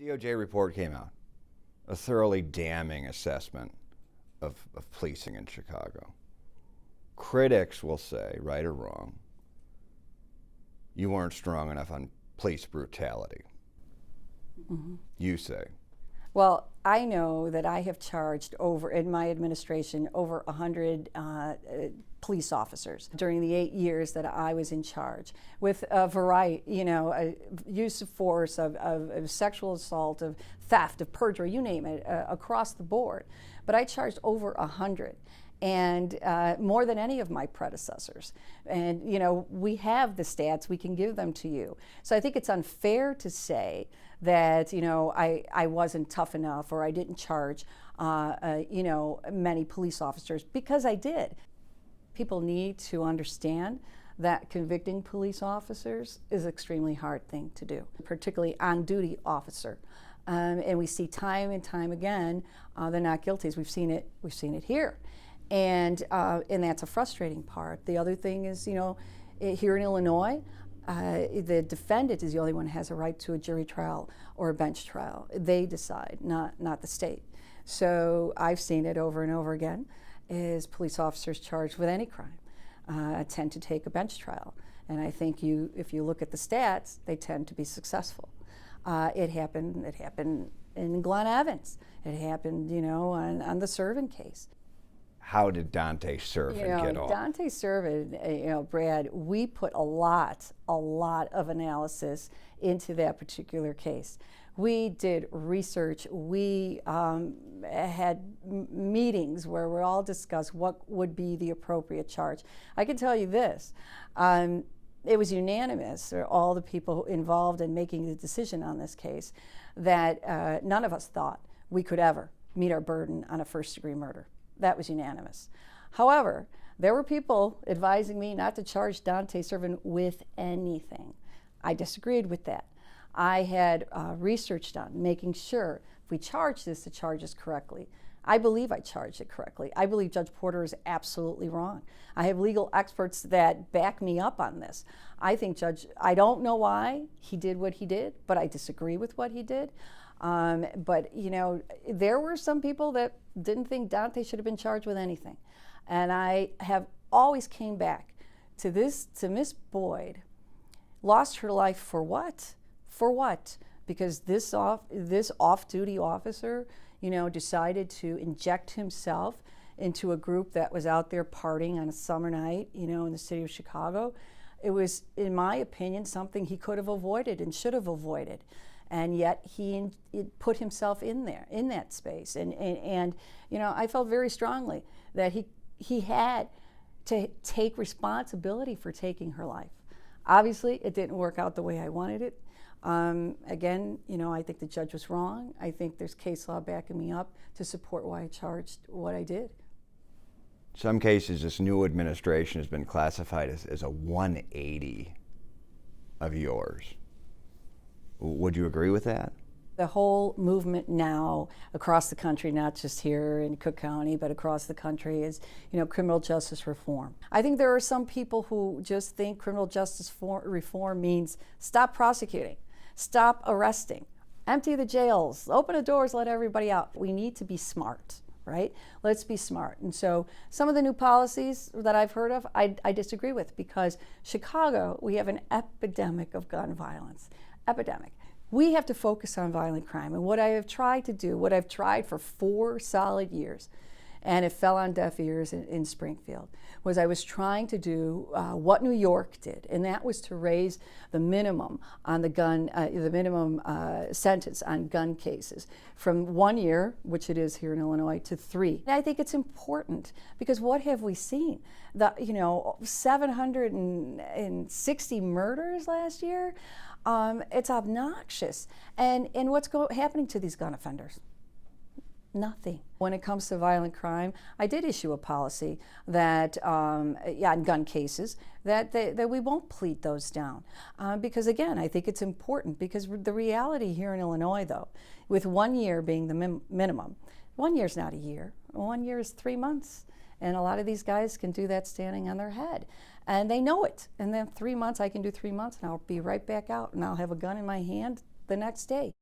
DOJ report came out, a thoroughly damning assessment of policing in Chicago. Critics will say, right or wrong, you weren't strong enough on police brutality. Mm-hmm. You say. Well, I know that I have charged in my administration, over 100 police officers during the 8 years that I was in charge, with a variety, use of force, of sexual assault, of theft, of perjury, you name it, across the board. But I charged over 100. And more than any of my predecessors. And, we have the stats, we can give them to you. So I think it's unfair to say that, I wasn't tough enough or I didn't charge, many police officers, because I did. People need to understand that convicting police officers is an extremely hard thing to do, particularly on-duty officer. And we see time and time again, they're not guilty. We've seen it here. And that's a frustrating part. The other thing is, here in Illinois, the defendant is the only one who has a right to a jury trial or a bench trial. They decide, not the state. So I've seen it over and over again, is police officers charged with any crime tend to take a bench trial. And I think if you look at the stats, they tend to be successful. It happened in Glen Evans. It happened, on the Servin case. How did Dante Servin get off? Dante Servin, Brad, we put a lot of analysis into that particular case. We did research. We had meetings where we all discussed what would be the appropriate charge. I can tell you this, it was unanimous, or all the people involved in making the decision on this case, that none of us thought we could ever meet our burden on a first-degree murder. That was unanimous. However, there were people advising me not to charge Dante Servin with anything. I disagreed with that. I had research done, making sure if we charge this, the charge is correctly. I believe I charged it correctly. I believe Judge Porter is absolutely wrong. I have legal experts that back me up on this. I think I don't know why he did what he did, but I disagree with what he did. But there were some people that didn't think Dante should have been charged with anything. And I have always came back to Miss Boyd lost her life for what? For what? Because this off-duty officer, decided to inject himself into a group that was out there partying on a summer night, in the city of Chicago. It was, in my opinion, something he could have avoided and should have avoided. And yet he put himself in there, in that space. And I felt very strongly that he had to take responsibility for taking her life. Obviously, it didn't work out the way I wanted it. Again, I think the judge was wrong. I think there's case law backing me up to support why I charged what I did. Some cases, this new administration has been classified as a 180 of yours. Would you agree with that? The whole movement now across the country, not just here in Cook County, but across the country, is criminal justice reform. I think there are some people who just think criminal justice reform means stop prosecuting, stop arresting, empty the jails, open the doors, let everybody out. We need to be smart, right? Let's be smart. And so some of the new policies that I've heard of, I disagree with, because Chicago, we have an epidemic of gun violence. Epidemic. We have to focus on violent crime. And what I have tried to do, what I've tried for 4 solid years, and it fell on deaf ears in Springfield, was I was trying to do what New York did, and that was to raise the minimum on the minimum sentence on gun cases from 1 year, which it is here in Illinois, to 3. And I think it's important, because what have we seen? 760 murders last year. It's obnoxious. And what's happening to these gun offenders? Nothing. When it comes to violent crime, I did issue a policy that, in gun cases, that we won't plead those down. Because again, I think it's important, because the reality here in Illinois, though, with 1 year being the minimum, 1 year's not a year. 1 year is 3 months. And a lot of these guys can do that standing on their head. And they know it. And then 3 months, I can do 3 months, and I'll be right back out, and I'll have a gun in my hand the next day.